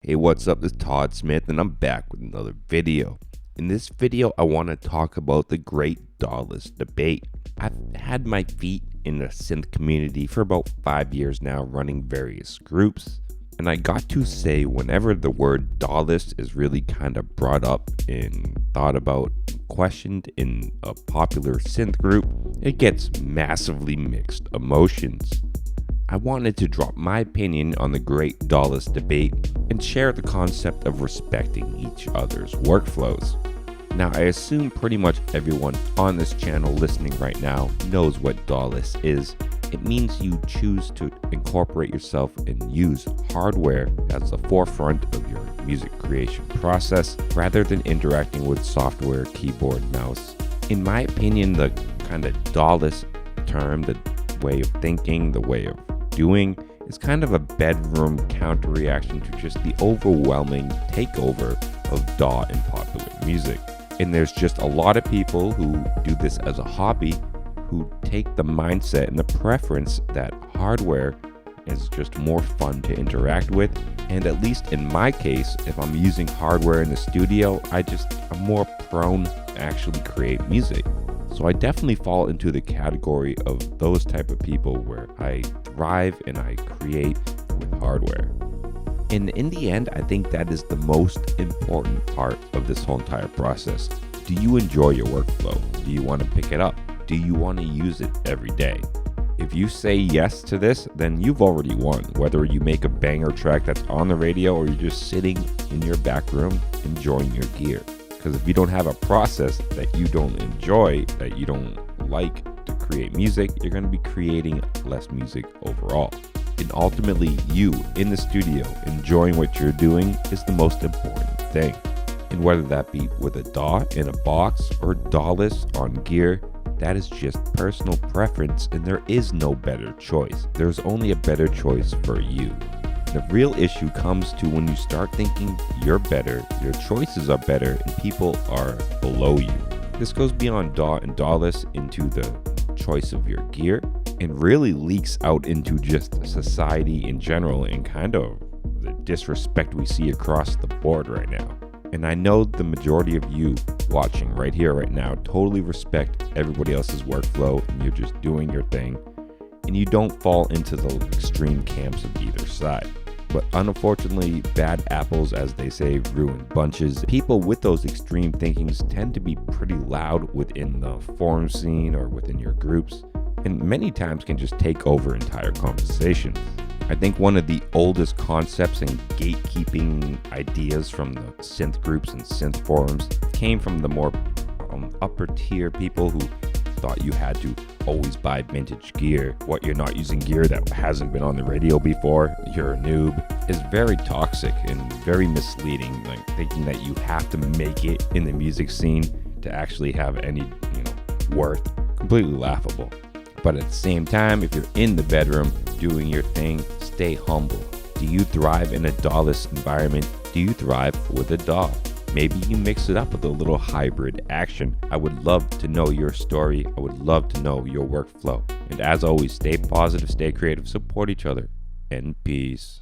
Hey, what's up? This is Todd Smith and I'm back with another video. In this video, I want to talk about the great Dawless debate. I've had my feet in the synth community for about 5 years now, running various groups. And I got to say, whenever the word Dawless is really kind of brought up and thought about, questioned in a popular synth group, it gets massively mixed emotions. I wanted to drop my opinion on the great Dawless debate and share the concept of respecting each other's workflows. Now, I assume pretty much everyone on this channel listening right now knows what Dawless is. It means you choose to incorporate yourself and use hardware as the forefront of your music creation process rather than interacting with software, keyboard, mouse. In my opinion, the kind of Dawless term, the way of thinking, the way of doing, is kind of a bedroom counter reaction to just the overwhelming takeover of DAW in popular music. And there's just a lot of people who do this as a hobby who take the mindset and the preference that hardware is just more fun to interact with. And at least in my case, if I'm using hardware in the studio, I'm more prone to actually create music. So I definitely fall into the category of those type of people where I thrive and I create with hardware. And in the end, I think that is the most important part of this whole entire process. Do you enjoy your workflow? Do you want to pick it up? Do you want to use it every day? If you say yes to this, then you've already won. Whether you make a banger track that's on the radio or you're just sitting in your back room enjoying your gear. Because if you don't have a process that you don't enjoy, that you don't like to create music, you're going to be creating less music overall. And ultimately, you in the studio enjoying what you're doing is the most important thing. And whether that be with a DAW in a box or Dawless on gear, that is just personal preference and there is no better choice. There's only a better choice for you. The real issue comes to when you start thinking you're better, your choices are better, and people are below you. This goes beyond DAW and Dawless into the choice of your gear and really leaks out into just society in general and kind of the disrespect we see across the board right now. And I know the majority of you watching right here, right now, totally respect everybody else's workflow and you're just doing your thing. And you don't fall into the extreme camps of either side. But unfortunately, bad apples, as they say, ruin bunches. People with those extreme thinkings tend to be pretty loud within the forum scene or within your groups, and many times can just take over entire conversations. I think one of the oldest concepts and gatekeeping ideas from the synth groups and synth forums came from the more upper tier people who thought you had to always buy vintage gear. What, you're not using gear that hasn't been on the radio before, you're a noob, is very toxic and very misleading. Like thinking that you have to make it in the music scene to actually have any, worth. Completely laughable. But at the same time, if you're in the bedroom doing your thing, stay humble. Do you thrive in a Dawless environment? Do you thrive with a DAW? Maybe you mix it up with a little hybrid action. I would love to know your story. I would love to know your workflow. And as always, stay positive, stay creative, support each other, and peace.